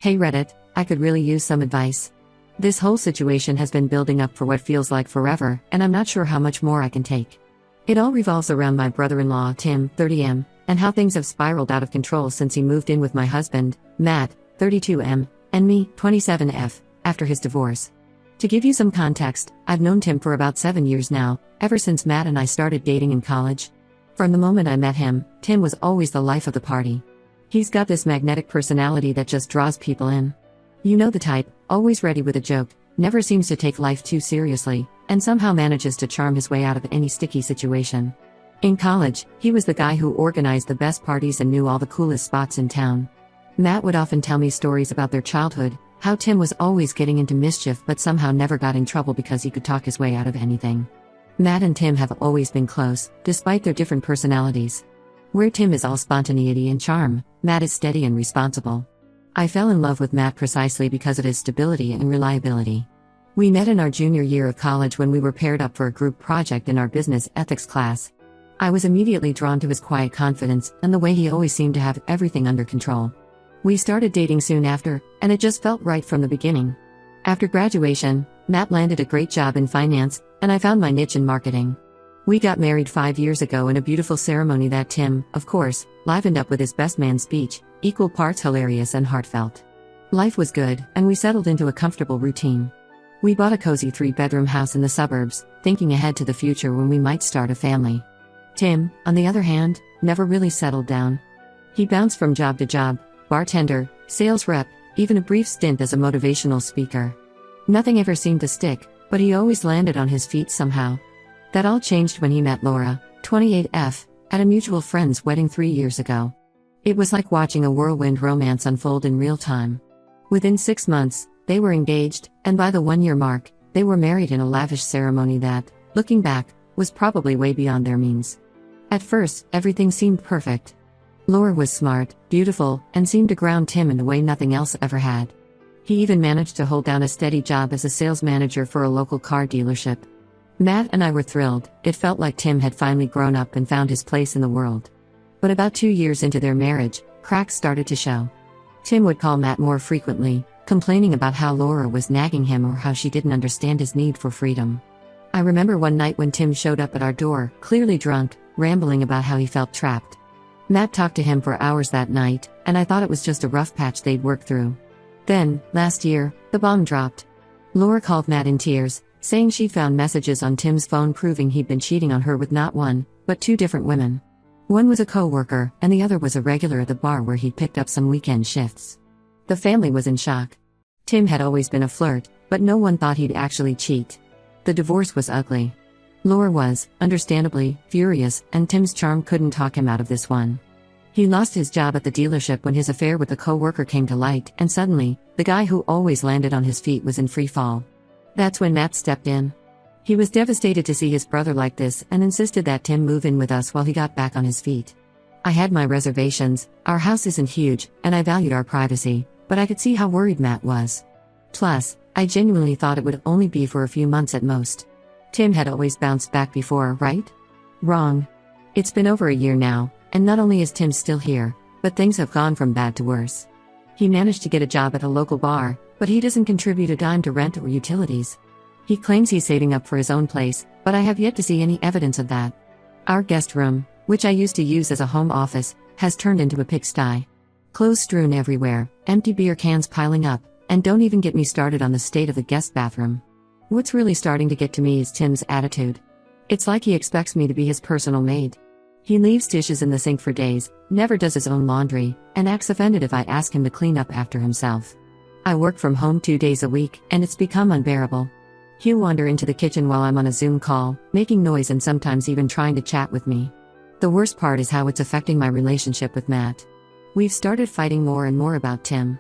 Hey Reddit, I could really use some advice. This whole situation has been building up for what feels like forever, and I'm not sure how much more I can take. It all revolves around my brother-in-law, Tim, 30M, and how things have spiraled out of control since he moved in with my husband, Matt, 32M, and me, 27F, after his divorce. To give you some context, I've known Tim for about 7 years now, ever since Matt and I started dating in college. From the moment I met him, Tim was always the life of the party. He's got this magnetic personality that just draws people in. You know the type, always ready with a joke, never seems to take life too seriously, and somehow manages to charm his way out of any sticky situation. In college, he was the guy who organized the best parties and knew all the coolest spots in town. Matt would often tell me stories about their childhood, how Tim was always getting into mischief but somehow never got in trouble because he could talk his way out of anything. Matt and Tim have always been close, despite their different personalities. Where Tim is all spontaneity and charm, Matt is steady and responsible. I fell in love with Matt precisely because of his stability and reliability. We met in our junior year of college when we were paired up for a group project in our business ethics class. I was immediately drawn to his quiet confidence and the way he always seemed to have everything under control. We started dating soon after, and it just felt right from the beginning. After graduation, Matt landed a great job in finance, and I found my niche in marketing. We got married 5 years ago in a beautiful ceremony that Tim, of course, livened up with his best man speech, equal parts hilarious and heartfelt. Life was good, and we settled into a comfortable routine. We bought a cozy 3-bedroom house in the suburbs, thinking ahead to the future when we might start a family. Tim, on the other hand, never really settled down. He bounced from job to job, bartender, sales rep, even a brief stint as a motivational speaker. Nothing ever seemed to stick, but he always landed on his feet somehow. That all changed when he met Laura, 28F, at a mutual friend's wedding 3 years ago. It was like watching a whirlwind romance unfold in real time. Within 6 months, they were engaged, and by the 1-year mark, they were married in a lavish ceremony that, looking back, was probably way beyond their means. At first, everything seemed perfect. Laura was smart, beautiful, and seemed to ground Tim in a way nothing else ever had. He even managed to hold down a steady job as a sales manager for a local car dealership. Matt and I were thrilled. It felt like Tim had finally grown up and found his place in the world. But about 2 years into their marriage, cracks started to show. Tim would call Matt more frequently, complaining about how Laura was nagging him or how she didn't understand his need for freedom. I remember one night when Tim showed up at our door, clearly drunk, rambling about how he felt trapped. Matt talked to him for hours that night, and I thought it was just a rough patch they'd worked through. Then, last year, the bomb dropped. Laura called Matt in tears, saying she found messages on Tim's phone proving he'd been cheating on her with not one, but 2 different women. One was a co-worker, and the other was a regular at the bar where he'd picked up some weekend shifts. The family was in shock. Tim had always been a flirt, but no one thought he'd actually cheat. The divorce was ugly. Laura was, understandably, furious, and Tim's charm couldn't talk him out of this one. He lost his job at the dealership when his affair with the co-worker came to light, and suddenly, the guy who always landed on his feet was in free fall. That's when Matt stepped in. He was devastated to see his brother like this and insisted that Tim move in with us while he got back on his feet. I had my reservations. Our house isn't huge, and I valued our privacy, but I could see how worried Matt was. Plus, I genuinely thought it would only be for a few months at most. Tim had always bounced back before, right? Wrong. It's been over a year now, and not only is Tim still here, but things have gone from bad to worse. He managed to get a job at a local bar, but he doesn't contribute a dime to rent or utilities. He claims he's saving up for his own place, but I have yet to see any evidence of that. Our guest room, which I used to use as a home office, has turned into a pigsty. Clothes strewn everywhere, empty beer cans piling up, and don't even get me started on the state of the guest bathroom. What's really starting to get to me is Tim's attitude. It's like he expects me to be his personal maid. He leaves dishes in the sink for days, never does his own laundry, and acts offended if I ask him to clean up after himself. I work from home 2 days a week, and it's become unbearable. He'll wander into the kitchen while I'm on a Zoom call, making noise and sometimes even trying to chat with me. The worst part is how it's affecting my relationship with Matt. We've started fighting more and more about Tim.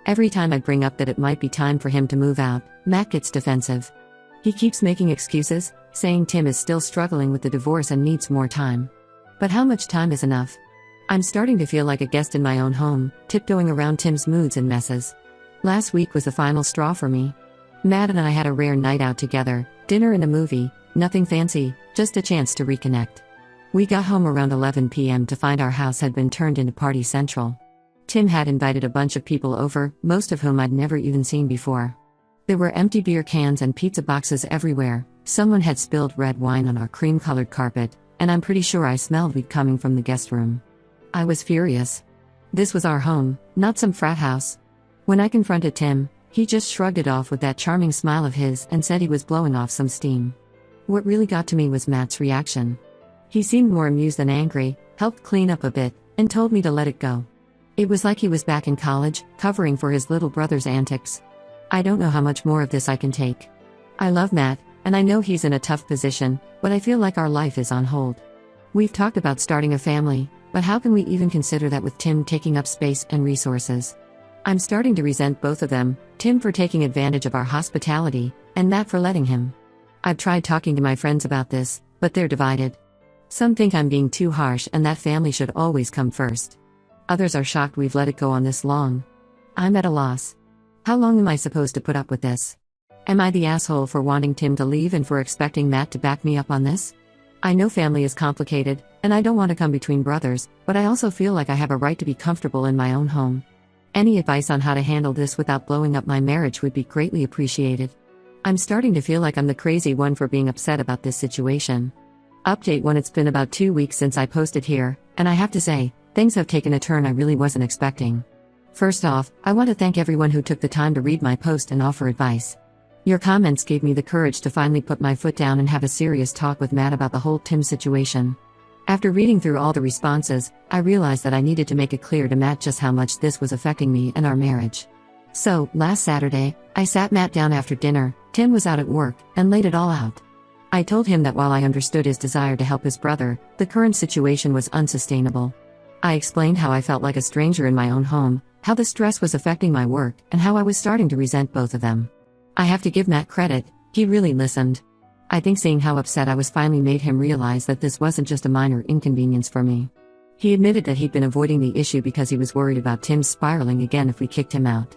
Every time I bring up that it might be time for him to move out, Matt gets defensive. He keeps making excuses, saying Tim is still struggling with the divorce and needs more time. But how much time is enough? I'm starting to feel like a guest in my own home, tiptoeing around Tim's moods and messes. Last week was the final straw for me. Matt and I had a rare night out together, dinner and a movie, nothing fancy, just a chance to reconnect. We got home around 11 p.m. to find our house had been turned into party central. Tim had invited a bunch of people over, most of whom I'd never even seen before. There were empty beer cans and pizza boxes everywhere, someone had spilled red wine on our cream-colored carpet, and I'm pretty sure I smelled weed coming from the guest room. I was furious. This was our home, not some frat house. When I confronted Tim, he just shrugged it off with that charming smile of his and said he was blowing off some steam. What really got to me was Matt's reaction. He seemed more amused than angry, helped clean up a bit, and told me to let it go. It was like he was back in college, covering for his little brother's antics. I don't know how much more of this I can take. I love Matt, and I know he's in a tough position, but I feel like our life is on hold. We've talked about starting a family, but how can we even consider that with Tim taking up space and resources? I'm starting to resent both of them, Tim for taking advantage of our hospitality, and Matt for letting him. I've tried talking to my friends about this, but they're divided. Some think I'm being too harsh and that family should always come first. Others are shocked we've let it go on this long. I'm at a loss. How long am I supposed to put up with this? Am I the asshole for wanting Tim to leave and for expecting Matt to back me up on this? I know family is complicated, and I don't want to come between brothers, but I also feel like I have a right to be comfortable in my own home. Any advice on how to handle this without blowing up my marriage would be greatly appreciated. I'm starting to feel like I'm the crazy one for being upset about this situation. Update 1: It's been about 2 weeks since I posted here, and I have to say, things have taken a turn I really wasn't expecting. First off, I want to thank everyone who took the time to read my post and offer advice. Your comments gave me the courage to finally put my foot down and have a serious talk with Matt about the whole Tim situation. After reading through all the responses, I realized that I needed to make it clear to Matt just how much this was affecting me and our marriage. So, last Saturday, I sat Matt down after dinner. Tim was out at work, and laid it all out. I told him that while I understood his desire to help his brother, the current situation was unsustainable. I explained how I felt like a stranger in my own home, how the stress was affecting my work, and how I was starting to resent both of them. I have to give Matt credit, he really listened. I think seeing how upset I was finally made him realize that this wasn't just a minor inconvenience for me. He admitted that he'd been avoiding the issue because he was worried about Tim spiraling again if we kicked him out.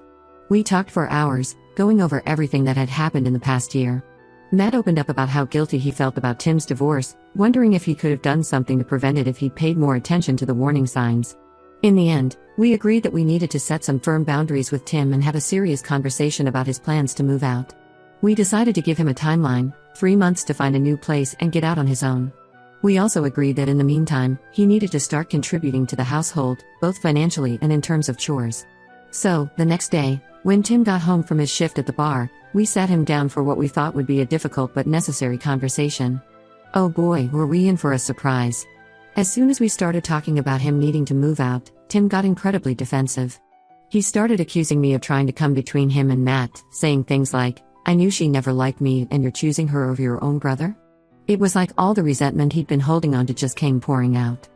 We talked for hours, going over everything that had happened in the past year. Matt opened up about how guilty he felt about Tim's divorce, wondering if he could have done something to prevent it if he'd paid more attention to the warning signs. In the end, we agreed that we needed to set some firm boundaries with Tim and have a serious conversation about his plans to move out. We decided to give him a timeline, 3 months to find a new place and get out on his own. We also agreed that in the meantime, he needed to start contributing to the household, both financially and in terms of chores. So, the next day, when Tim got home from his shift at the bar, we sat him down for what we thought would be a difficult but necessary conversation. Oh boy, were we in for a surprise. As soon as we started talking about him needing to move out, Tim got incredibly defensive. He started accusing me of trying to come between him and Matt, saying things like, "I knew she never liked me and you're choosing her over your own brother?" It was like all the resentment he'd been holding on to just came pouring out.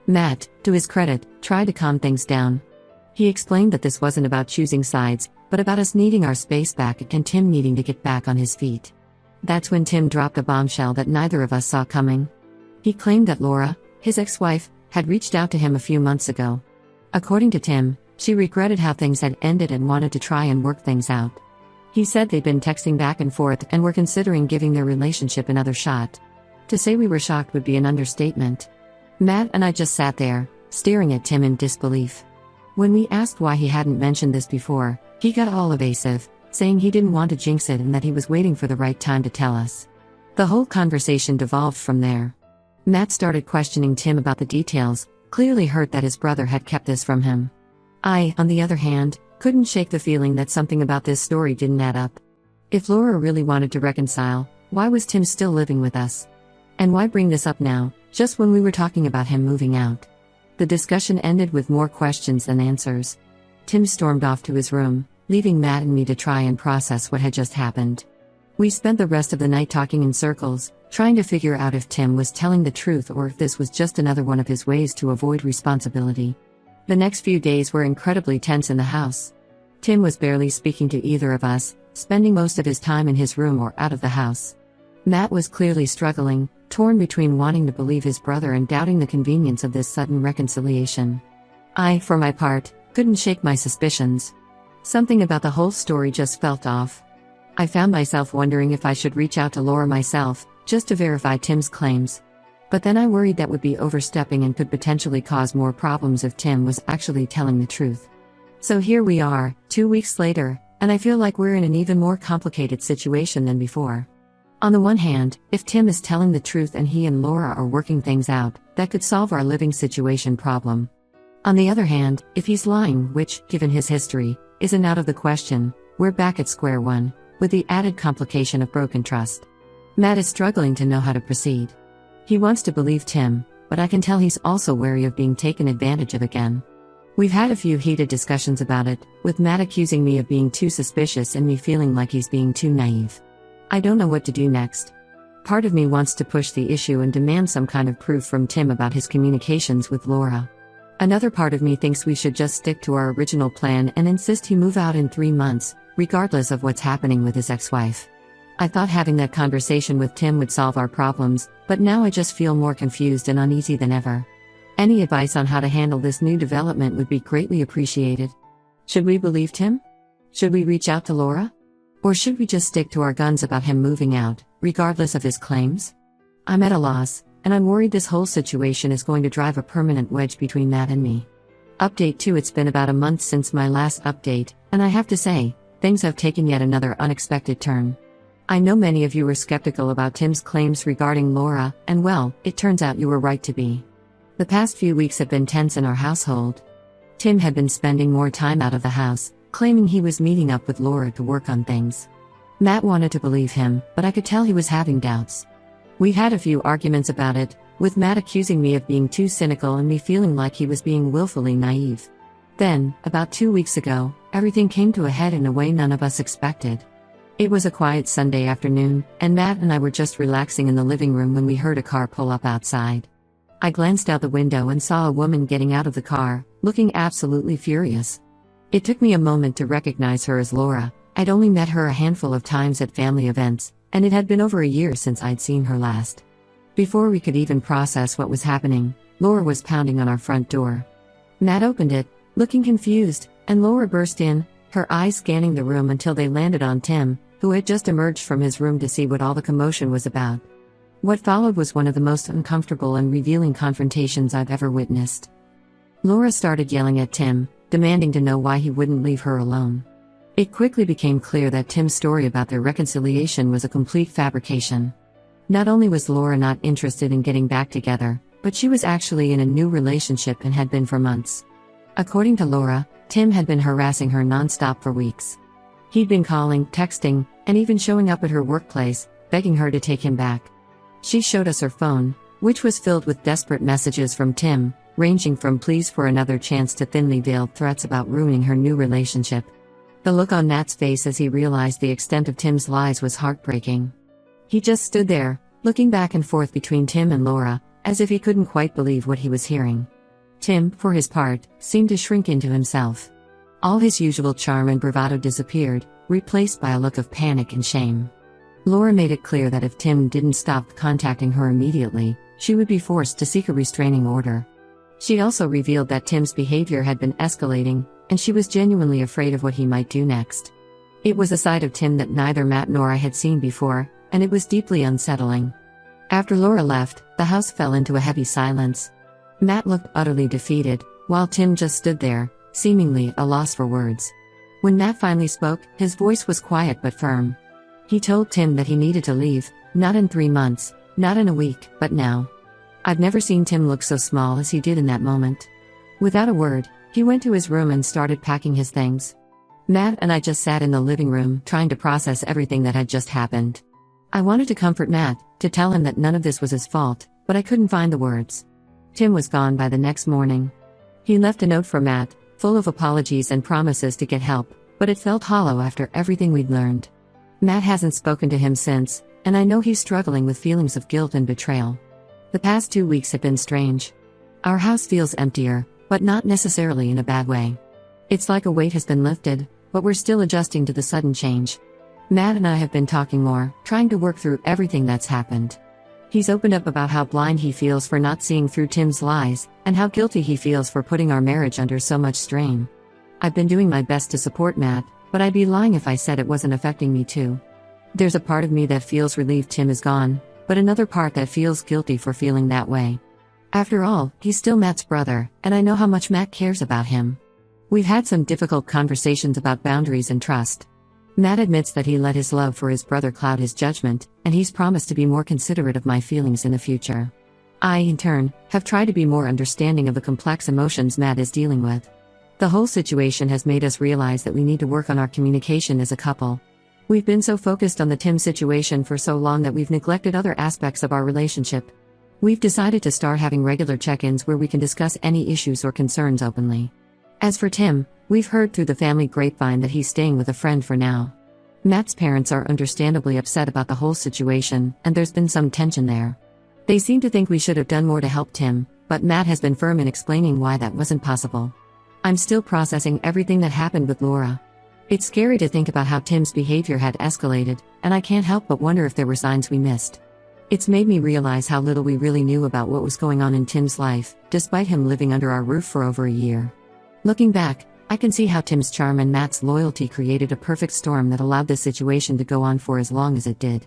Matt, to his credit, tried to calm things down. He explained that this wasn't about choosing sides, but about us needing our space back and Tim needing to get back on his feet. That's when Tim dropped a bombshell that neither of us saw coming. He claimed that Laura, his ex-wife, had reached out to him a few months ago. According to Tim, she regretted how things had ended and wanted to try and work things out. He said they'd been texting back and forth and were considering giving their relationship another shot. To say we were shocked would be an understatement. Matt and I just sat there, staring at Tim in disbelief. When we asked why he hadn't mentioned this before, he got all evasive, saying he didn't want to jinx it and that he was waiting for the right time to tell us. The whole conversation devolved from there. Matt started questioning Tim about the details, clearly hurt that his brother had kept this from him. I, on the other hand, couldn't shake the feeling that something about this story didn't add up. If Laura really wanted to reconcile, why was Tim still living with us? And why bring this up now, just when we were talking about him moving out? The discussion ended with more questions than answers. Tim stormed off to his room, leaving Matt and me to try and process what had just happened. We spent the rest of the night talking in circles, trying to figure out if Tim was telling the truth or if this was just another one of his ways to avoid responsibility. The next few days were incredibly tense in the house. Tim was barely speaking to either of us, spending most of his time in his room or out of the house. Matt was clearly struggling, torn between wanting to believe his brother and doubting the convenience of this sudden reconciliation. I, for my part, couldn't shake my suspicions. Something about the whole story just felt off. I found myself wondering if I should reach out to Laura myself, just to verify Tim's claims. But then I worried that would be overstepping and could potentially cause more problems if Tim was actually telling the truth. So here we are, 2 weeks later, and I feel like we're in an even more complicated situation than before. On the one hand, if Tim is telling the truth and he and Laura are working things out, that could solve our living situation problem. On the other hand, if he's lying, which, given his history, isn't out of the question, we're back at square one, with the added complication of broken trust. Matt is struggling to know how to proceed. He wants to believe Tim, but I can tell he's also wary of being taken advantage of again. We've had a few heated discussions about it, with Matt accusing me of being too suspicious and me feeling like he's being too naive. I don't know what to do next. Part of me wants to push the issue and demand some kind of proof from Tim about his communications with Laura. Another part of me thinks we should just stick to our original plan and insist he move out in 3 months, regardless of what's happening with his ex-wife. I thought having that conversation with Tim would solve our problems, but now I just feel more confused and uneasy than ever. Any advice on how to handle this new development would be greatly appreciated. Should we believe Tim? Should we reach out to Laura? Or should we just stick to our guns about him moving out, regardless of his claims? I'm at a loss, and I'm worried this whole situation is going to drive a permanent wedge between Matt and me. Update 2. It's been about a month since my last update, and I have to say, things have taken yet another unexpected turn. I know many of you were skeptical about Tim's claims regarding Laura, and well, it turns out you were right to be. The past few weeks have been tense in our household. Tim had been spending more time out of the house, claiming he was meeting up with Laura to work on things. Matt wanted to believe him, but I could tell he was having doubts. We had a few arguments about it, with Matt accusing me of being too cynical and me feeling like he was being willfully naive. Then, about 2 weeks ago, everything came to a head in a way none of us expected. It was a quiet Sunday afternoon, and Matt and I were just relaxing in the living room when we heard a car pull up outside. I glanced out the window and saw a woman getting out of the car, looking absolutely furious. It took me a moment to recognize her as Laura. I'd only met her a handful of times at family events, and it had been over a year since I'd seen her last. Before we could even process what was happening, Laura was pounding on our front door. Matt opened it, looking confused, and Laura burst in, her eyes scanning the room until they landed on Tim, who had just emerged from his room to see what all the commotion was about. What followed was one of the most uncomfortable and revealing confrontations I've ever witnessed. Laura started yelling at Tim, demanding to know why he wouldn't leave her alone. It quickly became clear that Tim's story about their reconciliation was a complete fabrication. Not only was Laura not interested in getting back together, but she was actually in a new relationship and had been for months. According to Laura, Tim had been harassing her non-stop for weeks. He'd been calling, texting, and even showing up at her workplace, begging her to take him back. She showed us her phone, which was filled with desperate messages from Tim, ranging from pleas for another chance to thinly veiled threats about ruining her new relationship. The look on Matt's face as he realized the extent of Tim's lies was heartbreaking. He just stood there, looking back and forth between Tim and Laura, as if he couldn't quite believe what he was hearing. Tim, for his part, seemed to shrink into himself. All his usual charm and bravado disappeared, replaced by a look of panic and shame. Laura made it clear that if Tim didn't stop contacting her immediately, she would be forced to seek a restraining order. She also revealed that Tim's behavior had been escalating, and she was genuinely afraid of what he might do next. It was a side of Tim that neither Matt nor I had seen before, and it was deeply unsettling. After Laura left, the house fell into a heavy silence. Matt looked utterly defeated, while Tim just stood there, seemingly at a loss for words. When Matt finally spoke, his voice was quiet but firm. He told Tim that he needed to leave, not in 3 months, not in a week, but now. I've never seen Tim look so small as he did in that moment. Without a word, he went to his room and started packing his things. Matt and I just sat in the living room, trying to process everything that had just happened. I wanted to comfort Matt, to tell him that none of this was his fault, but I couldn't find the words. Tim was gone by the next morning. He left a note for Matt, full of apologies and promises to get help, but it felt hollow after everything we'd learned. Matt hasn't spoken to him since, and I know he's struggling with feelings of guilt and betrayal. The past 2 weeks have been strange. Our house feels emptier, but not necessarily in a bad way. It's like a weight has been lifted, but we're still adjusting to the sudden change. Matt and I have been talking more, trying to work through everything that's happened. He's opened up about how blind he feels for not seeing through Tim's lies, and how guilty he feels for putting our marriage under so much strain. I've been doing my best to support Matt, but I'd be lying if I said it wasn't affecting me too. There's a part of me that feels relieved Tim is gone, but another part that feels guilty for feeling that way. After all, he's still Matt's brother, and I know how much Matt cares about him. We've had some difficult conversations about boundaries and trust. Matt admits that he let his love for his brother cloud his judgment, and he's promised to be more considerate of my feelings in the future. I, in turn, have tried to be more understanding of the complex emotions Matt is dealing with. The whole situation has made us realize that we need to work on our communication as a couple. We've been so focused on the Tim situation for so long that we've neglected other aspects of our relationship. We've decided to start having regular check-ins where we can discuss any issues or concerns openly. As for Tim, we've heard through the family grapevine that he's staying with a friend for now. Matt's parents are understandably upset about the whole situation, and there's been some tension there. They seem to think we should have done more to help Tim, but Matt has been firm in explaining why that wasn't possible. I'm still processing everything that happened with Laura. It's scary to think about how Tim's behavior had escalated, and I can't help but wonder if there were signs we missed. It's made me realize how little we really knew about what was going on in Tim's life, despite him living under our roof for over a year. Looking back, I can see how Tim's charm and Matt's loyalty created a perfect storm that allowed this situation to go on for as long as it did.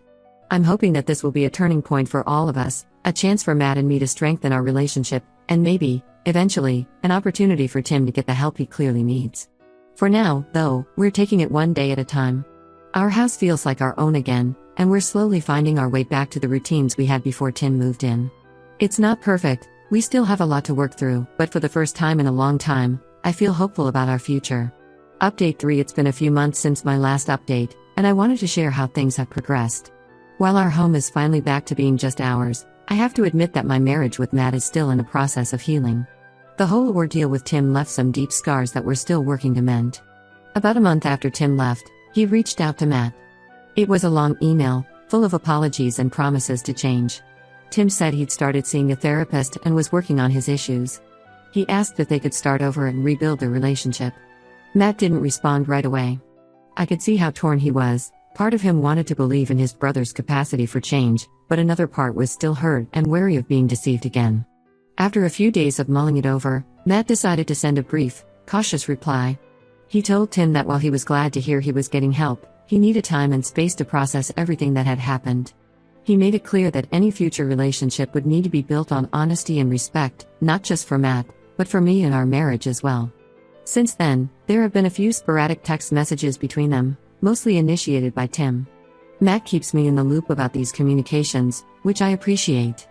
I'm hoping that this will be a turning point for all of us, a chance for Matt and me to strengthen our relationship, and maybe, eventually, an opportunity for Tim to get the help he clearly needs. For now, though, we're taking it one day at a time. Our house feels like our own again, and we're slowly finding our way back to the routines we had before Tim moved in. It's not perfect, we still have a lot to work through, but for the first time in a long time, I feel hopeful about our future. Update 3. It's been a few months since my last update, and I wanted to share how things have progressed. While our home is finally back to being just ours, I have to admit that my marriage with Matt is still in a process of healing. The whole ordeal with Tim left some deep scars that we're still working to mend. About a month after Tim left, he reached out to Matt. It was a long email, full of apologies and promises to change. Tim said he'd started seeing a therapist and was working on his issues. He asked if they could start over and rebuild their relationship. Matt didn't respond right away. I could see how torn he was. Part of him wanted to believe in his brother's capacity for change, but another part was still hurt and wary of being deceived again. After a few days of mulling it over, Matt decided to send a brief, cautious reply. He told Tim that while he was glad to hear he was getting help, he needed time and space to process everything that had happened. He made it clear that any future relationship would need to be built on honesty and respect, not just for Matt, but for me and our marriage as well. Since then, there have been a few sporadic text messages between them, mostly initiated by Tim. Matt keeps me in the loop about these communications, which I appreciate.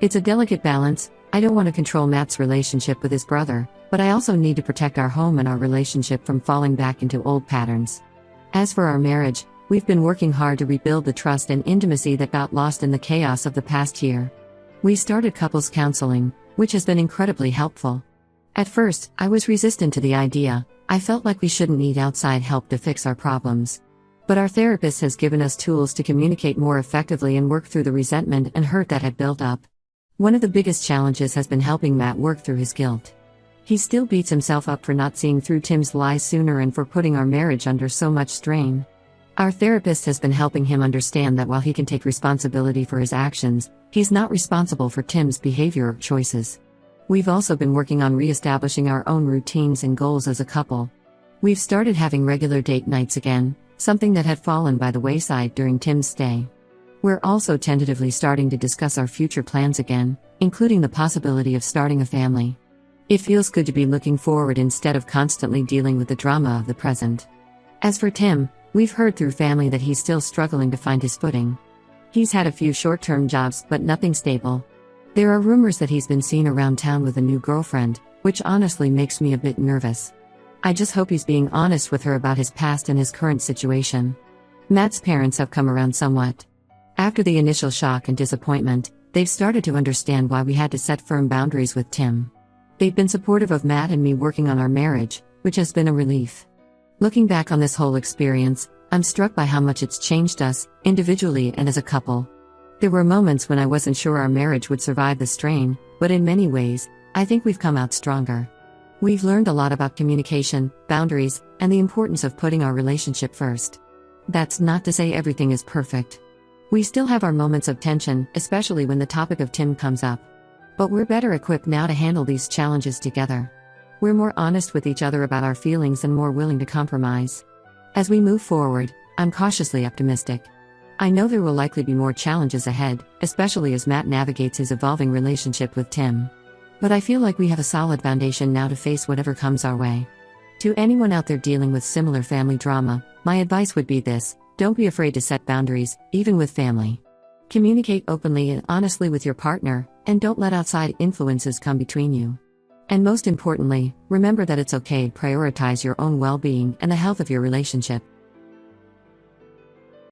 It's a delicate balance. I don't want to control Matt's relationship with his brother, but I also need to protect our home and our relationship from falling back into old patterns. As for our marriage, we've been working hard to rebuild the trust and intimacy that got lost in the chaos of the past year. We started couples counseling, which has been incredibly helpful. At first, I was resistant to the idea. I felt like we shouldn't need outside help to fix our problems. But our therapist has given us tools to communicate more effectively and work through the resentment and hurt that had built up. One of the biggest challenges has been helping Matt work through his guilt. He still beats himself up for not seeing through Tim's lies sooner and for putting our marriage under so much strain. Our therapist has been helping him understand that while he can take responsibility for his actions, he's not responsible for Tim's behavior or choices. We've also been working on re-establishing our own routines and goals as a couple. We've started having regular date nights again, something that had fallen by the wayside during Tim's stay. We're also tentatively starting to discuss our future plans again, including the possibility of starting a family. It feels good to be looking forward instead of constantly dealing with the drama of the present. As for Tim, we've heard through family that he's still struggling to find his footing. He's had a few short-term jobs but nothing stable. There are rumors that he's been seen around town with a new girlfriend, which honestly makes me a bit nervous. I just hope he's being honest with her about his past and his current situation. Matt's parents have come around somewhat. After the initial shock and disappointment, they've started to understand why we had to set firm boundaries with Tim. They've been supportive of Matt and me working on our marriage, which has been a relief. Looking back on this whole experience, I'm struck by how much it's changed us, individually and as a couple. There were moments when I wasn't sure our marriage would survive the strain, but in many ways, I think we've come out stronger. We've learned a lot about communication, boundaries, and the importance of putting our relationship first. That's not to say everything is perfect. We still have our moments of tension, especially when the topic of Tim comes up. But we're better equipped now to handle these challenges together. We're more honest with each other about our feelings and more willing to compromise. As we move forward, I'm cautiously optimistic. I know there will likely be more challenges ahead, especially as Matt navigates his evolving relationship with Tim. But I feel like we have a solid foundation now to face whatever comes our way. To anyone out there dealing with similar family drama, my advice would be this: don't be afraid to set boundaries, even with family. Communicate openly and honestly with your partner, and don't let outside influences come between you. And most importantly, remember that it's okay to prioritize your own well-being and the health of your relationship.